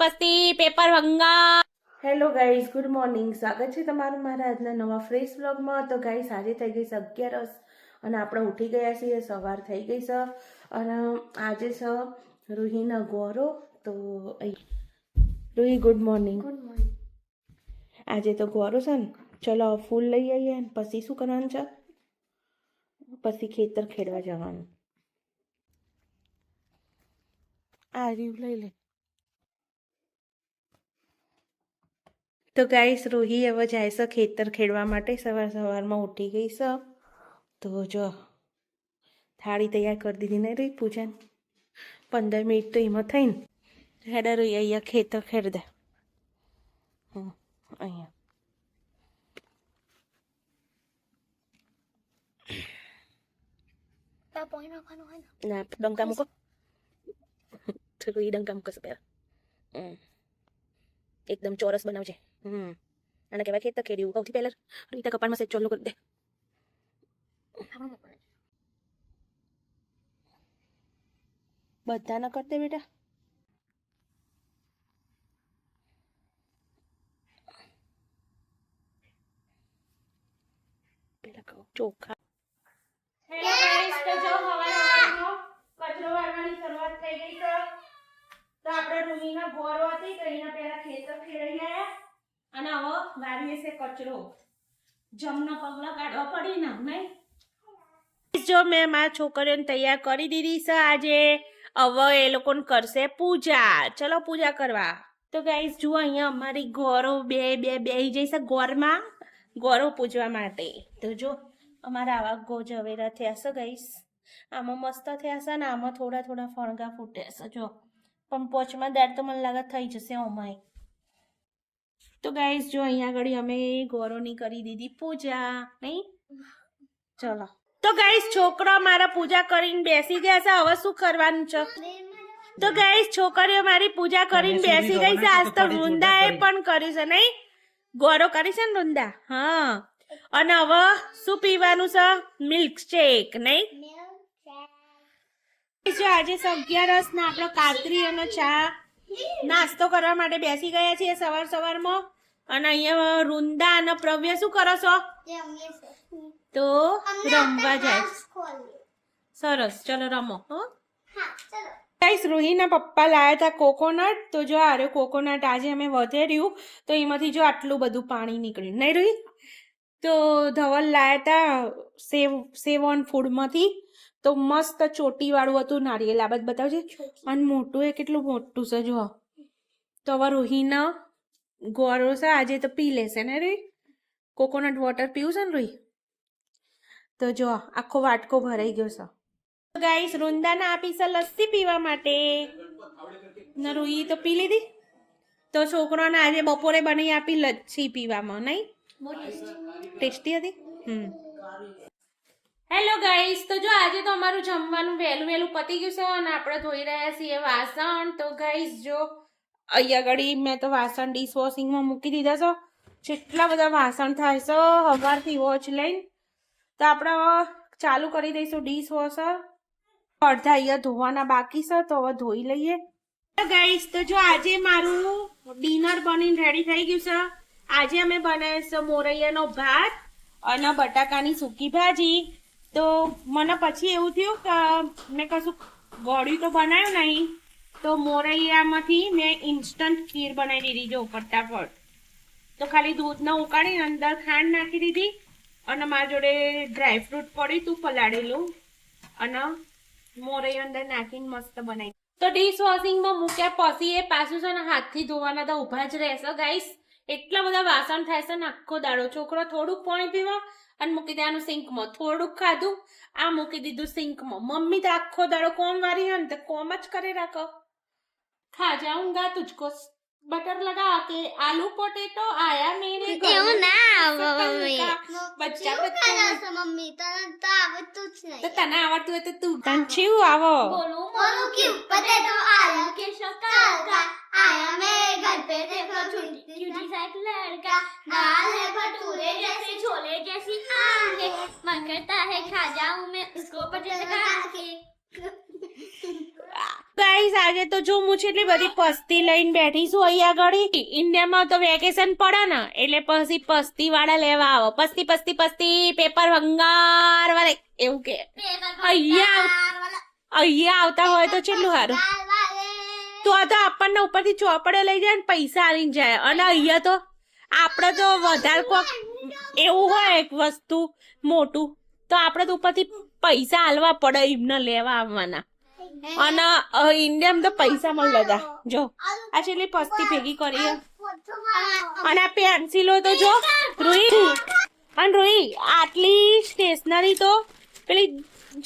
પસ્તી paper ભંગા. Hello guys, good morning. સ્વાગત છે તમારું મારા આજના નવા ફ્રેશ વ્લોગમાં. તો ગાઈઝ આજે થઈ ગઈ છે 11 અને આપણે ઉઠી ગયા છીએ, સવાર થઈ ગઈ છે અને આજે છે રૂહીનો ગોરો. તો Ruhi good morning. Good morning. આજે તો ગોરો છે ને, ચલો ફૂલ લઈ આવીએ ને પછી શું કરવાનું છે, પછી ખેતર ખેડવા જવાનું. આ રીવ લઈ લે. તો ગાઈસ રૂહી હવે જાય છે ખેતર ખેડવા માટે. સવારમાં ઉઠી ગઈ છે. તો જો થાળી તૈયાર કરી દીધી ને રૂહી, પૂજન 15 મિનિટ તો એમાં થઈને હેડા રૂહી અહીંયા ખેતર ખેડ દે. અહીંયા ના ડંકા મૂકો. રૂહી ડંકા મૂકશે પહેલા. એકદમ ચોરસ બનાવજે. અને કહેવાય ખેતર ખેડ્યું સૌથી પહેલા રીતા કપાળમાં સેજ ચોલ્લું કરી દે. બધા ના કરી દે બેટા. પેલા કહું ચોખા. કચરો વાળવાની શરૂઆત થઈ ગઈ છે. તો આપણે રૂહીના ગોરો હતી તો એના પહેલા ખેતર ખેડાઈ ગયા અને હવે વારીએ છે કચરો. જમના પગલા કાઢવા પડી ને નહીં. જો મેં મારા છોકરીઓને તૈયાર કરી દીધી છે આજે. હવે એ લોકોને કરશે પૂજા. ચલો પૂજા કરવા. તો ગાઈસ જુઓ અહીંયા અમારી ગોરો બેહી જઈશે ગોરમાં ગોરો પૂજવા માટે. તો જો અમારા આવા ગોજવેરા થયા છે ગાઈસ. આમાં મસ્ત થયા છે ને આમાં થોડા થોડા ફણગા ફૂટ્યા છે. જો પણ પોચમાં દાળ તો મને લાગે થઈ જશે અમાય. તો ગાઈસ જો અહીંયા આગળ અમે ગોરોની કરી દીધી પૂજા નહીં. ચલો તો ગાઈસ છોકરો મારા પૂજા કરીને બેસી ગયા છે. હવે શું કરવાનું છે? તો ગાઈસ છોકરીઓ મારી પૂજા કરીને બેસી ગઈ છે. આજ તો વૃંદાએ પણ કરી છે નહીં, ગોરો કરી છે ને વૃંદા. હા અને હવે શું પીવાનું છે? મિલ્ક શેક નહીં. જો આજે 11 ને આપણો કાતરી અને ચા નાસ્તો કરવા માટે બેસી ગયા છીએ સવારમાં. અને અહીંયા વૃંદા અને પ્રવ્ય શું કરો છો? તો રમવા જાય. સરસ, ચલો રમો. ગાઈસ રૂહીના પપ્પા લાયા હતા કોકોનટ. તો જો આરે કોકોનટ આજે અમે વધેર્યું તો એમાંથી જો આટલું બધું પાણી નીકળ્યું નહીં રૂહી. તો ધવલ લાયા હતા સેવ ઓન ફૂડમાંથી. તો મસ્ત ચોટી વાળું હતું નારિયેલ. આ બધું બતાવજે. અને મોટું એ કેટલું મોટું છે જો. તો હવે રૂહીના ગોરો છે આજે તો પી લેશે ને રૂહી. કોકોનટ વોટર પીવું છે ને રૂહી. તો જો આખો વાટકો ભરાઈ ગયો છે. ગાઈસ વૃંદાને આપી છે લસ્સી પીવા માટે ને રૂહી તો પી લીધી. તો છોકરાને આજે બપોરે બની આપી લસ્સી પીવામાં નહીં. ટેસ્ટી હતી. હેલો ગાઈસ, તો જો આજે તો અમારું જમવાનું વહેલું પતી ગયું છે અને આપણે ધોઈ રહ્યા છીએ વાસણ. તો ગાઈસ જો અહીંયા આગળ મેં તો વાસણ ડિશવોશિંગમાં મૂકી દીધા છે. જેટલા બધા વાસણ થાય છે સવારથી વોચ લઈને. તો આપણે ચાલુ કરી દઈશું ડિશવોશર. અડધા અહીંયા ધોવાના બાકી છે તો હવે ધોઈ લઈએ. ગાઈસ તો જો આજે મારું ડિનર બનીને રેડી થઈ ગયું છે. આજે અમે બનાવ્યો છે મોરૈયાનો ભાત અને બટાકાની સૂકી ભાજી. તો મને પછી એવું થયું કે મેં કશું ગળ્યું તો બનાવ્યું નહીં. તો મોરૈયામાંથી મેં ઇન્સ્ટન્ટ ખીર બનાવી દીધી જો ફટાફટ. તો ખાલી દૂધને ઉકાળીને અંદર ખાંડ નાખી દીધી અને મારા જોડે ડ્રાયફ્રૂટ પડ્યું તું પલાળેલું અને મોરૈયો અંદર નાખીને મસ્ત બનાવી. તો ડિશ વોશિંગમાં મૂક્યા પછી એ પાછું છે ને હાથથી ધોવાના તો ઊભા જ રહેશે ગાઈસ. એટલા બધા વાસણ થાય છે ને આખો દાડો. છોકરો થોડુંક પાણી પીવા અને મૂકી દેવાનું સિંકમાં. થોડુંક ખાધું આ મૂકી દીધું સિંકમાં. મમ્મી તો આખો દાડો કોમ વારી હોય ને તો કોમ જ કરે રાખો. ખા જાઉંગા તુझको बटर लगा के आलू पोटेटो आया मेरे घर એવું ના મમ્મી બચ્ચા મમ્મી તને તો આવડતું જ નહીં. તો તને આવડતું હોય તો તું કંચીવ આવો બોલું ક્યું पोटेटो आलू के शक्कर का आया मेरे घर पे देखो क्यूटी सा एक लड़का गाल है भटूरे जैसे छोले जैसी आंखें मन करता है खा जाऊं मैं उसको पटेल खा के. ગાઈસ આજે તો જો હું છે એટલી બધી પસ્તી લઈને બેઠી છું અહીંયા આગળ. ઇન્ડિયામાં તો વેકેશન પડે ને એટલે પછી પસ્તી વાળા લેવા આવો. પસ્તી પસ્તી પસ્તી પેપર ભંગાર વાળે એવું કે અહીંયા આવતા હોય તો કેટલું સારું. તો આ તો આપણને ઉપરથી ચોપડે લઈ જાય ને પૈસા આવીને જાય. અને અહીંયા તો આપણે તો વધારે કોક એવું હોય એક વસ્તુ મોટું તો આપણે તો ઉપરથી પૈસા આલવા પડે એમને લેવા આવવાના. અને ઇન્ડિયામાં તો પૈસા મળે બધા. જો આ છેલ્લી પસ્તી ભેગી કરી અને આ પેન્સિલો તો જો રૂહી અને રૂહી આટલી સ્ટેશનરી તો પેલી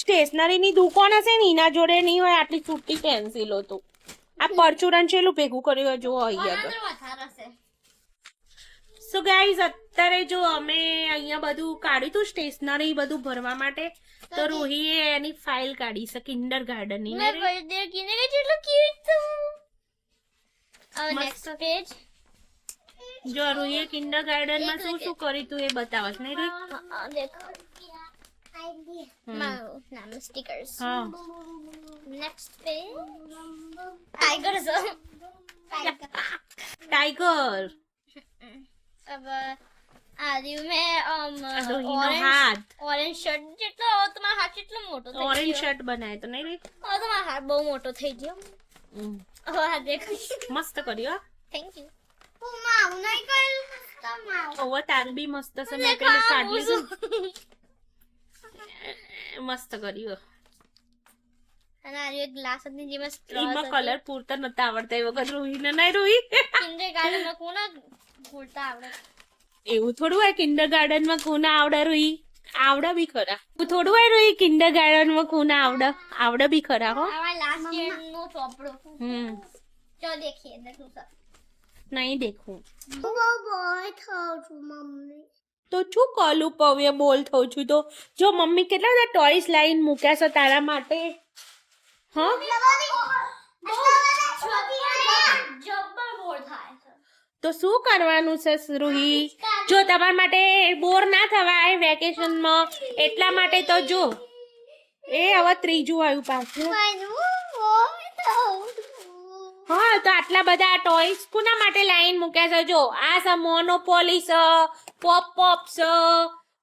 સ્ટેશનરીની દુકાન હશે ને એના જોડે નહીં હોય આટલી છૂટી પેન્સિલો તો. આ પરચુરણ છેલ્લું ભેગું કર્યું જો અહીંયા. સો ગાઈઝ અત્યારે જો અમે અહીંયા બધું કાઢ્યું હતું સ્ટેશનરી બધું ભરવા માટે. તો રૂહીએ એની ફાઇલ કાઢી છે કિન્ડર ગાર્ડન ની. જો રૂહીએ કિન્ડર ગાર્ડન માં શું શું કર્યું તું એ બતાવસ નહીં રૂહી? સ્ટીકર્સ. હા નેક્સ્ટ પેજ टाइगर ટાઈગર. अब आदि में રૂહીનો હાથ ऑरेंज शर्ट જેટલો તમારો હાથ કેટલો મોટો થઈ ગયો. ઓરેન્જ શર્ટ બનાવ્યો તો નહીં રૂહી? તમારો હાથ બહુ મોટો થઈ ગયો. હવે આ દેખો. મસ્ત કર્યો. Thank you. માઉ નહીં કર્યું તમારું. ઓવો તારું બી મસ્ત છે. મેં પેલું કાઢી લીધું. મસ્ત કર્યું. અને આ એક ગ્લાસ ની જેમાં સ્ટ્રો એમાં કલર પૂરતા નતા આવડતા એ વખત રૂહીને નહીં રૂહી? કિન્ડર ગાર્ડન માં કોના પૂરતા આવડે? એવું થોડું હોય કિન્ડર ગાર્ડન માં કોને આવડે રૂહી? આવડે બી ખરા. એવું થોડું હોય રૂહી કિન્ડર ગાર્ડન માં કોને આવડે? આવડે બી ખરા હો. આ લાસ્ટ યર નો ચોપડો. ચલો દેખીએ અંદર શું છે. નહીં દેખું બહુ બોય થાઉ છું મમ્મી. તો શું કલું પવ્ય બોલ થઉં છું તો. જો મમ્મી કેટલા બધા ટોયસ લાઈન મૂક્યા છે તારા માટે. હા તો શું કરવાનું છે રૂહી? જો તમારા માટે બોર ના થવાય વેકેશનમાં એટલા માટે તો જો એ હવે ત્રીજું આવ્યું પાછું. હા તો આટલા બધા ટોયસ કોના માટે લાઈન મૂક્યા છે? જો આ છે મોનોપોલી છે, પોપ પોપ છે,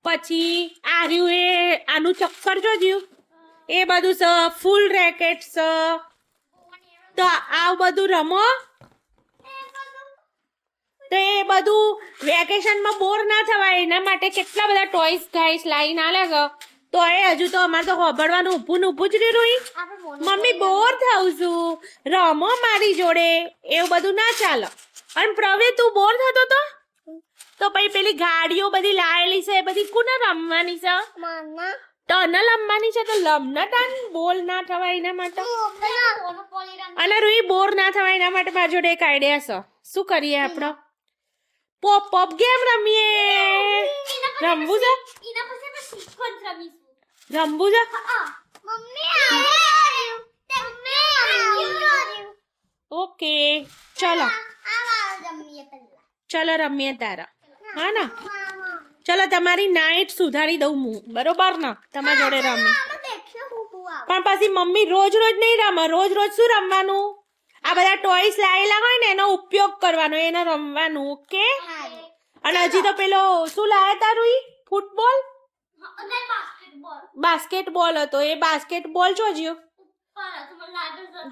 પછી આર્યું એ આનું ચક્કર જોજ્યું એ બધું છે, ફૂલ રેકેટ છે. તો આ બધું રમો તો એ બધું વેકેશનમાં બોર ના થવાય એના માટે કેટલા બધા ટોયસ ગાઈસ લાઈન આલે છે. તો એ હજુ તો અમારે તો હોબળવાનું ઊભું ને ઊભું જ રહ્યું. મમ્મી બોર થાઉં છું રમો મારી જોડે એવું બધું ના ચાલે. અને પ્રવે તું બોર થતો તો પછી પેલી ગાડીઓ બધી લાયેલી છે એ બધી કોને રમવાની છે? તને રમવાની છે તો લમને તન બોલ ના થવાય એના માટે. અને રૂહી બોર ના થવાય એના માટે મારી જોડે એક આઈડિયા છે. શું કરીએ આપણે? પોપ પોપ ગેમ રમીએ. રમવું છે? રમવું છે? ઓકે ચલો ચલો રમીએ તારા. હા ને ચલો તમારી નાઈટ સુધારી દઉં હું બરોબર ને તમારા જોડે રમી. પણ પછી મમ્મી રોજ રોજ નહીં રમે. રોજ રોજ શું રમવાનું? આ બધા ટોયસ લાયેલા હોય ને એનો ઉપયોગ કરવાનો એને રમવાનું. ઓકે. અને હજી તો પેલો શું લાયા તા રૂહી? ફૂટબોલ બાસ્કેટબોલ હતો એ બાસ્કેટબોલ જોજ્યો.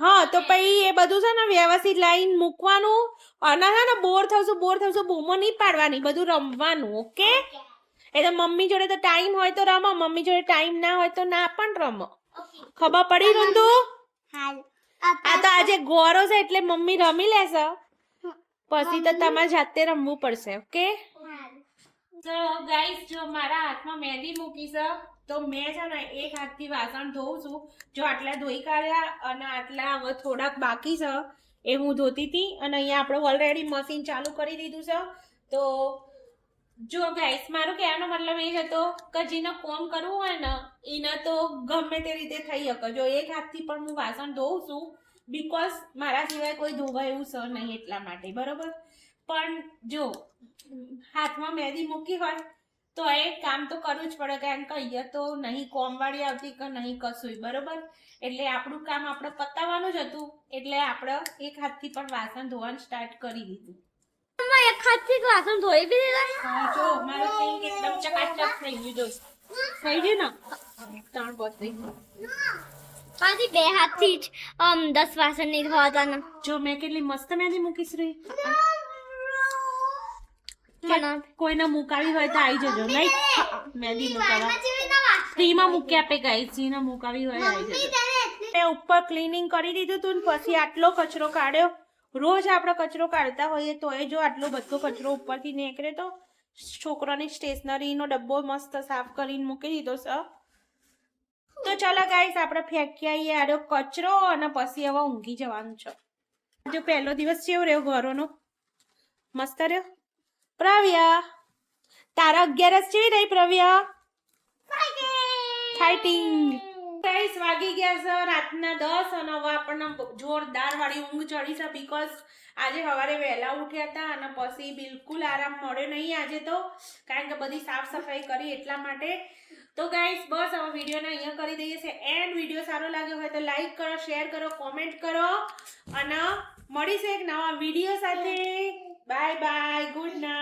હા તો પછી એ બધું છે ને વ્યવસ્થિત લાઈન મૂકવાનું. અને છે ને બોર થશું બૂમો નહીં પાડવાની બધું રમવાનું. ઓકે. એટલે મમ્મી જોડે તો ટાઈમ હોય તો રમો, મમ્મી જોડે ટાઈમ ના હોય તો ના પણ રમો. ખબર પડી રૂંધુ? આ તો આજે ગોરો છે એટલે મમ્મી રમી લેશે પછી તો તમારે જાતે રમવું પડશે. ઓકે. તો ગાઈસ જો મારા હાથમાં મહેંદી મૂકી છે તો મેં છે ને એક હાથથી વાસણ ધોઉં છું. જો આટલા ધોઈ કાઢ્યા અને આટલા હવે થોડાક બાકી છે એ હું ધોતી હતી. અને અહીંયા આપણે ઓલરેડી મશીન ચાલુ કરી દીધું છે. તો જો ગાઈસ મારું કહેવાનો મતલબ એ જ હતો કે જેને કોમ કરવું હોય ને એને તો ગમે તે રીતે થઈ શકે. જો એક હાથથી પણ હું વાસણ ધોઉં છું બીકોઝ મારા સિવાય કોઈ ધોવા એવું છે નહીં એટલા માટે બરોબર. પણ જો હાથમાં મહેંદી મૂકી હોય તો એ કામ તો કરવું જ પડે કારણ કે અહીંયા તો નહીં કોમવાળી આવતી કે નહીં કશું બરોબર એટલે આપણું કામ આપણે પતાવવાનું જ હતું એટલે આપણે એક હાથથી પણ વાસણ ધોવાનું સ્ટાર્ટ કરી દીધું એક હાથથી વાસણ ધોઈ બી દીધા હા જો મારું સિંક એકદમ ચકાચક થઈ ગયું દોસ્ત થઈ ગયું ને ત્રણ પોત થઈ ગયું પાછી બે હાથથી જ 10 વાસણ નહીં ધોવાતા ને જો મેં કેટલી મસ્ત મહેંદી મૂકીશ રે મને કોઈને મુકાવી હોય તો આવી જજો નહીં મહેંદી મુકાવા ફ્રીમાં મૂકી આપે ગાઈસ જીને મુકાવી હોય આવી જજો મેં ઉપર ક્લીનિંગ કરી દીધું તું ને પછી આટલો કચરો કાઢ્યો રોજ આપણે કચરો કાઢતા હોઈએ તો એ જો આટલો બધો કચરો ઉપરથી નીકળે તો છોકરાની સ્ટેશનરીનો ડબ્બો મસ્ત સાફ કરીને મૂકી દીધો છે તો ચાલો ગાઈસ આપણે ફેંકી આવીએ આડો કચરો અને પછી હવે ઊંઘી જવાનું છે જો પહેલો દિવસ કેવો રહ્યો ઘરોનો મસ્ત રહ્યો પ્રવ્યા તારા 11 કેવી રહી પ્રવ્યા ફાઇટિંગ ગાઈસ વાગી ગયા છે રાતના 10 અને હવે આપણને જોરદાર વાળી ઊંઘ ચડી છે બીકોઝ આજે સવારે વહેલા ઉઠ્યા હતા અને પછી બિલકુલ આરામ મળ્યો નહીં આજે તો કારણ કે બધી સાફ સફાઈ કરી એટલા માટે તો ગાઈસ બસ હવે વિડીયોને અહીંયા કરી દઈએ છે એન્ડ વિડીયો સારો લાગ્યો હોય તો લાઈક કરો શેર કરો કોમેન્ટ કરો અને મળીશું એક નવા વિડીયો સાથે બાય બાય ગુડ નાઇટ